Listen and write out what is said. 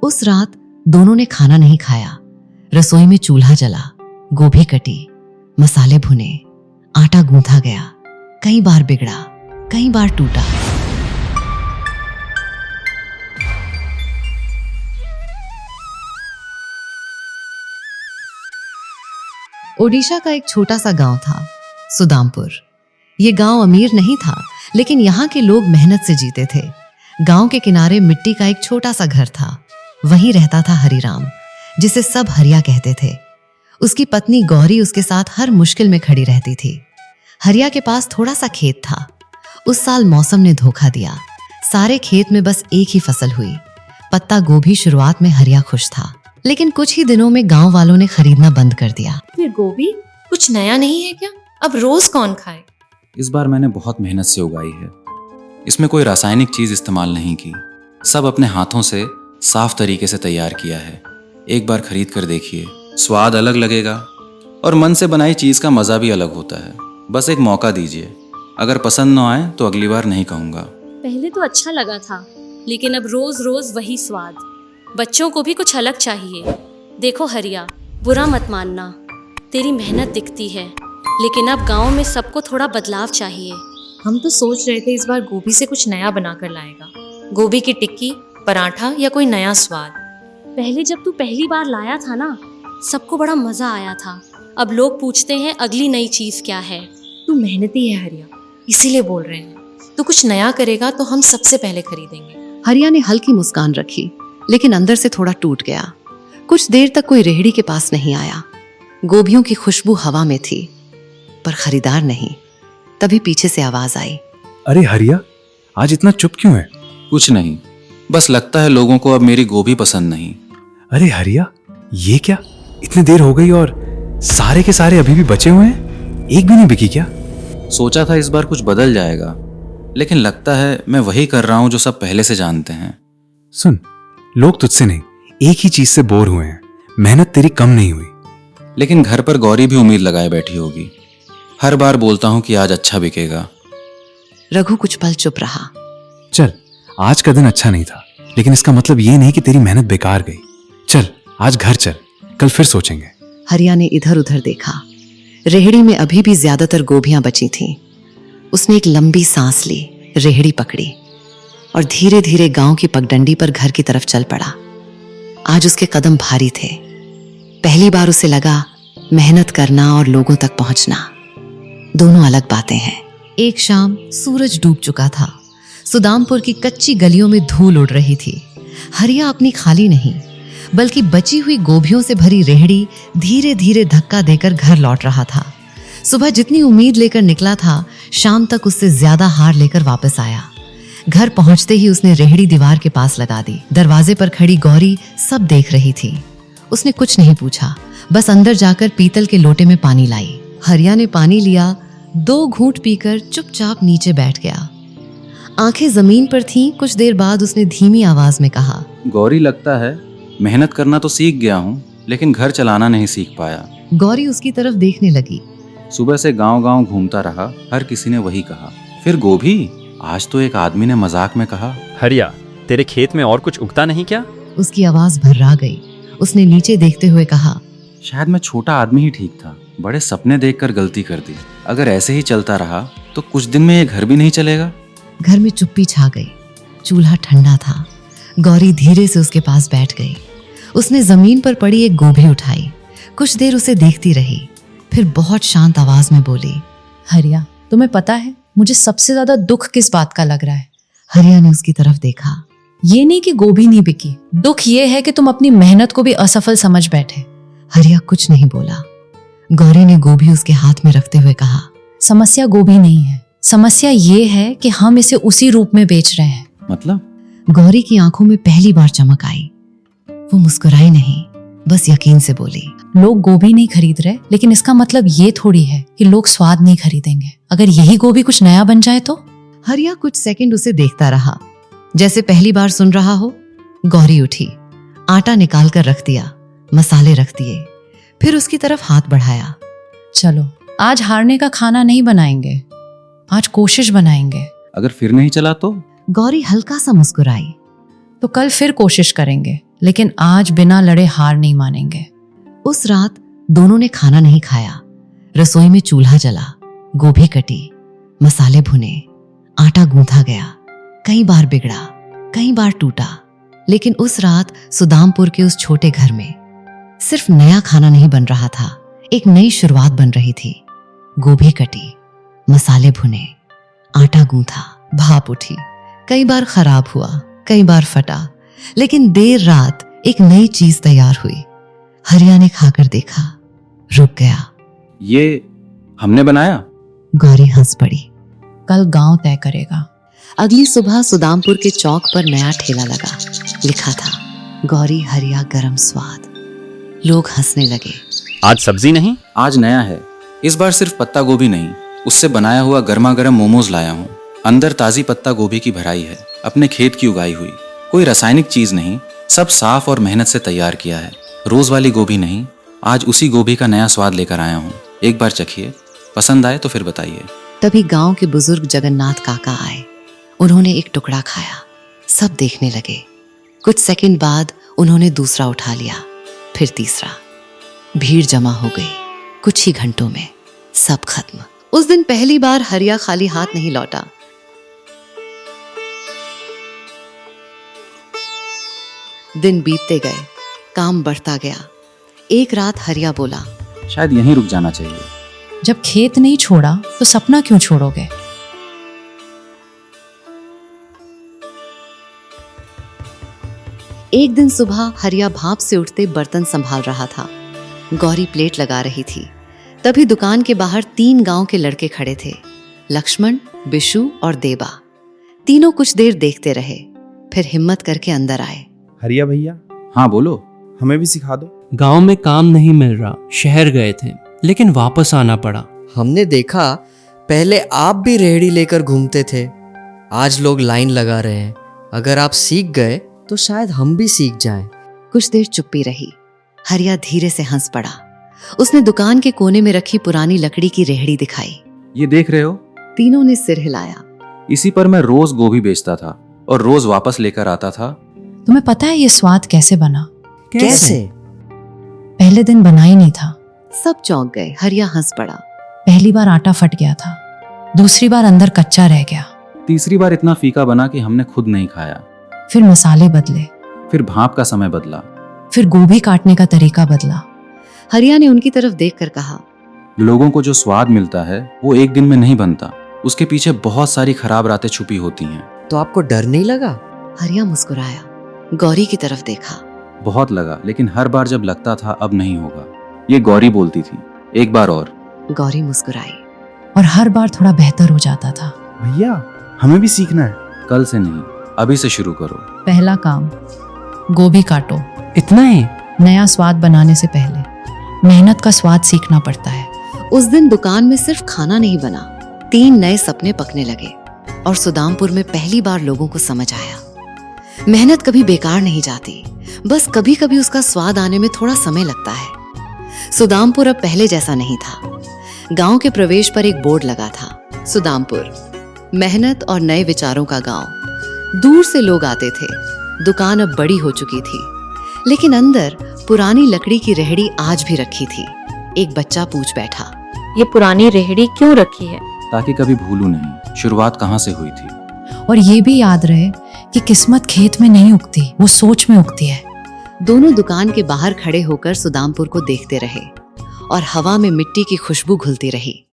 उस रात दोनों ने खाना नहीं खाया। रसोई में चूल्हा जला, गोभी कटी, मसाले भुने, आटा गूंथा गया। कई बार बिगड़ा, कई बार टूटा। ओडिशा का एक छोटा सा गांव था, सुदामपुर। ये गांव अमीर नहीं था, लेकिन यहाँ के लोग मेहनत से जीते थे। गांव के किनारे मिट्टी का एक छोटा सा घर था। वहीं रहता था हरिराम, जिसे सब हरिया कहते थे। उसकी पत्नी गौरी उसके साथ हर मुश्किल में खड़ी रहती थी। हरिया के पास थोड़ा सा खेत था। उस साल मौसम ने धोखा दिया। सारे खेत में बस एक ही फसल हुई, पत्ता गोभी। शुरुआत में हरिया खुश था, लेकिन कुछ ही दिनों में गांव वालों ने खरीदना बंद कर दिया। फिर गोभी कुछ नया नहीं है क्या? अब रोज कौन खाए? इस बार मैंने बहुत मेहनत से उगाई है। इसमें कोई रासायनिक चीज इस्तेमाल नहीं की, सब अपने हाथों से साफ तरीके से तैयार किया है। एक बार खरीद कर देखिए, स्वाद अलग लगेगा और मन से बनाई चीज का मजा भी अलग होता है। बस एक मौका दीजिए, अगर पसंद न आए तो अगली बार नहीं कहूँगा। पहले तो अच्छा लगा था, लेकिन अब रोज रोज वही स्वाद। बच्चों को भी कुछ अलग चाहिए। देखो हरिया, बुरा मत मानना, तेरी मेहनत दिखती है, लेकिन अब गांव में सबको थोड़ा बदलाव चाहिए। हम तो सोच रहे थे इस बार गोभी से कुछ नया बनाकर लाएगा। गोभी की टिक्की, पराठा या कोई नया स्वाद। पहले जब तू पहली बार लाया था ना, सबको बड़ा मजा आया था। अब लोग पूछते हैं अगली नई चीज क्या है। तू मेहनती है हरिया, इसीलिए बोल रहे हैं। तू कुछ नया करेगा तो हम सबसे पहले खरीदेंगे। हरिया ने हल्की मुस्कान रखी, लेकिन अंदर से थोड़ा टूट गया। कुछ देर तक कोई रेहड़ी के पास नहीं आया। गोभियों की खुशबू हवा में थी, पर खरीदार नहीं। तभी पीछे से आवाज आई, अरे हरिया, आज इतना चुप क्यों है? कुछ नहीं, बस लगता है लोगों को अब मेरी गोभी पसंद नहीं। अरे हरिया, ये क्या? इतनी देर हो गई और सारे के सारे अभी भी बचे हुए हैं? एक भी नहीं बिकी क्या? सोचा था इस बार कुछ बदल जाएगा, लेकिन लगता है मैं वही कर रहा हूँ जो सब पहले से जानते हैं। सुन, लोग तुझसे नहीं, एक ही चीज से बोर हुए हैं। मेहनत तेरी कम नहीं हुई। लेकिन घर पर गौरी भी उम्मीद लगाए बैठी होगी। हर बार बोलता हूँ कि आज अच्छा बिकेगा। रघु कुछ पल चुप रहा। चल, आज का दिन अच्छा नहीं था, लेकिन इसका मतलब ये नहीं कि तेरी मेहनत बेकार गई। चल, आज घर चल, कल फिर सोचेंगे। हरिया ने इधर उधर देखा। रेहड़ी में अभी भी ज्यादातर गोभियां बची थीं। उसने एक लंबी सांस ली, रेहड़ी पकड़ी और धीरे धीरे गांव की पगडंडी पर घर की तरफ चल पड़ा। आज उसके कदम भारी थे। पहली बार उसे लगा, मेहनत करना और लोगों तक पहुंचना दोनों अलग बातें हैं। एक शाम सूरज डूब चुका था। सुदामपुर की कच्ची गलियों में धूल उड़ रही थी। हरिया अपनी खाली नहीं, बल्कि बची हुई गोभियों से भरी रेहड़ी धीरे धीरे धक्का देकर घर लौट रहा था। सुबह जितनी उम्मीद लेकर निकला था, शाम तक उससे ज्यादा हार लेकर वापस आया। घर पहुंचते ही उसने रेहड़ी दीवार के पास लगा दी। दरवाजे पर खड़ी गौरी सब देख रही थी। उसने कुछ नहीं पूछा, बस अंदर जाकर पीतल के लोटे में पानी लाई। हरिया ने पानी लिया, 2 घूंट पीकर चुपचाप नीचे बैठ गया। आंखें जमीन पर थीं। कुछ देर बाद उसने धीमी आवाज में कहा, गौरी, लगता है मेहनत करना तो सीख गया हूँ, लेकिन घर चलाना नहीं सीख पाया। गौरी उसकी तरफ देखने लगी। सुबह से गांव-गांव घूमता रहा, हर किसी ने वही कहा। फिर गोभी, आज तो एक आदमी ने मजाक में कहा, हरिया, तेरे खेत में और कुछ उगता नहीं क्या? उसकी आवाज भर्रा गई। उसने नीचे देखते हुए कहा, शायद मैं छोटा आदमी ही ठीक था, बड़े सपने देखकर गलती कर दी। अगर ऐसे ही चलता रहा तो कुछ दिन में ये घर भी नहीं चलेगा। घर में चुप्पी छा गई। चूल्हा ठंडा था। गौरी धीरे से उसके पास बैठ गई। उसने जमीन पर पड़ी एक गोभी उठाई। कुछ देर उसे देखती रही, फिर बहुत शांत आवाज में बोली, हरिया, तुम्हें पता है मुझे सबसे ज्यादा दुख किस बात का लग रहा है? हरिया ने उसकी तरफ देखा। ये नहीं कि गोभी नहीं बिकी, दुख ये है कि तुम अपनी मेहनत को भी असफल समझ बैठे। हरिया कुछ नहीं बोला। गौरी ने गोभी उसके हाथ में रखते हुए कहा, समस्या गोभी नहीं है, समस्या ये है कि हम इसे उसी रूप में बेच रहे हैं। मतलब? गौरी की आंखों में पहली बार चमक आई। वो मुस्कुराई नहीं, बस यकीन से बोली, लोग गोभी नहीं खरीद रहे, लेकिन इसका मतलब ये थोड़ी है कि लोग स्वाद नहीं खरीदेंगे। अगर यही गोभी कुछ नया बन जाए तो? हरिया कुछ सेकंड उसे देखता रहा, जैसे पहली बार सुन रहा हो। गौरी उठी, आटा निकाल कर रख दिया, मसाले रख दिए, फिर उसकी तरफ हाथ बढ़ाया। चलो, आज हारने का खाना नहीं बनाएंगे, आज कोशिश बनाएंगे। अगर फिर नहीं चला तो? गौरी हल्का सा मुस्कुराई। तो कल फिर कोशिश करेंगे, लेकिन आज बिना लड़े हार नहीं मानेंगे। उस रात दोनों ने खाना नहीं खाया। रसोई में चूल्हा जला, गोभी कटी, मसाले भुने, आटा गूंथा गया। कई बार बिगड़ा, कई बार टूटा, लेकिन उस रात सुदामपुर के उस छोटे घर में सिर्फ नया खाना नहीं बन रहा था, एक नई शुरुआत बन रही थी। गोभी कटी, मसाले भुने, आटा गूंथा, भाप उठी। कई बार खराब हुआ, कई बार फटा, लेकिन देर रात एक नई चीज तैयार हुई। हरिया ने खाकर देखा, रुक गया। ये हमने बनाया? गौरी हंस पड़ी। कल गांव तय करेगा। अगली सुबह सुदामपुर के चौक पर नया ठेला लगा। लिखा था, गौरी हरिया गरम स्वाद। लोग हंसने लगे। आज सब्जी नहीं? आज नया है। इस बार सिर्फ पत्ता गोभी नहीं, उससे बनाया हुआ गर्मा गर्म मोमोज लाया हूँ। अंदर ताजी पत्ता गोभी की भराई है, अपने खेत की उगाई हुई। कोई रासायनिक चीज नहीं, सब साफ और मेहनत से तैयार किया है। रोज वाली गोभी नहीं, आज उसी गोभी का नया स्वाद लेकर आया हूँ। एक बार चखिए, पसंद आए तो फिर बताइए। तभी गांव के बुजुर्ग जगन्नाथ काका आए। उन्होंने एक टुकड़ा खाया। सब देखने लगे। कुछ सेकंड बाद उन्होंने दूसरा उठा लिया, फिर तीसरा। भीड़ जमा हो गई। कुछ ही घंटों में सब खत्म। उस दिन पहली बार हरिया खाली हाथ नहीं लौटा। दिन बीतते गए, काम बढ़ता गया। एक रात हरिया बोला, शायद यहीं रुक जाना चाहिए। जब खेत नहीं छोड़ा तो सपना क्यों छोड़ोगे? एक दिन सुबह हरिया भाप से उठते बर्तन संभाल रहा था। गौरी प्लेट लगा रही थी। तभी दुकान के बाहर 3 गांव के लड़के खड़े थे, लक्ष्मण, बिशु और देबा। तीनों कुछ देर देखते रहे, फिर हिम्मत करके अंदर आए। हरिया भैया, हाँ बोलो। हमें भी सिखा दो। गांव में काम नहीं मिल रहा, शहर गए थे, लेकिन वापस आना पड़ा। हमने देखा पहले आप भी रेहड़ी लेकर घूमते थे, आज लोग लाइन लगा रहे हैं। अगर आप सीख गए तो शायद हम भी सीख जाएं। कुछ देर चुप्पी रही। हरिया धीरे से हंस पड़ा। उसने दुकान के कोने में रखी पुरानी लकड़ी की रेहड़ी दिखाई। ये देख रहे हो? तीनों ने सिर हिलाया। इसी पर मैं रोज गोभी बेचता था और रोज वापस लेकर आता था। तुम्हें पता है ये स्वाद कैसे बना? कैसे? पहले दिन बना ही नहीं था। सब चौंक गए। हरिया हंस पड़ा। पहली बार आटा फट गया था, दूसरी बार अंदर कच्चा रह गया, तीसरी बार इतना फीका बना कि हमने खुद नहीं खाया। फिर मसाले बदले, फिर भाप का समय बदला। फिर गोभी काटने का तरीका बदला। हरिया ने उनकी तरफ देखकर कहा, लोगों को जो स्वाद मिलता है वो एक दिन में नहीं बनता, उसके पीछे बहुत सारी खराब रातें छुपी होती हैं। तो आपको डर नहीं लगा? हरिया मुस्कुराया। गौरी की तरफ देखा। बहुत लगा, लेकिन हर बार जब लगता था अब नहीं होगा। ये गौरी बोलती थी, एक बार और। गौरी मुस्कुराई। और हर बार थोड़ा बेहतर हो जाता था। भैया, हमें भी सीखना है। कल से नहीं, अभी से शुरू करो। पहला काम, गोभी काटो। इतना ही? नया स्वाद बनाने से पहले मेहनत का स्वाद सीखना पड़ता है। उस दिन दुकान में सिर्फ खाना नहीं बना, 3 नए सपने पकने लगे। और सुदामपुर में पहली बार लोगों को समझ आया, मेहनत कभी बेकार नहीं जाती, बस कभी कभी उसका स्वाद आने में थोड़ा समय लगता है। सुदामपुर अब पहले जैसा नहीं था। गांव के प्रवेश पर एक बोर्ड लगा था, सुदामपुर, मेहनत और नए विचारों का गांव। दूर से लोग आते थे। दुकान अब बड़ी हो चुकी थी, लेकिन अंदर पुरानी लकड़ी की रेहड़ी आज भी रखी थी। एक बच्चा पूछ बैठा, ये पुरानी रेहड़ी क्यों रखी है? ताकि कभी भूलूं नहीं शुरुआत कहाँ से हुई थी। और ये भी याद रहे कि किस्मत खेत में नहीं उगती, वो सोच में उगती है। दोनों दुकान के बाहर खड़े होकर सुदामपुर को देखते रहे और हवा में मिट्टी की खुशबू घुलती रही।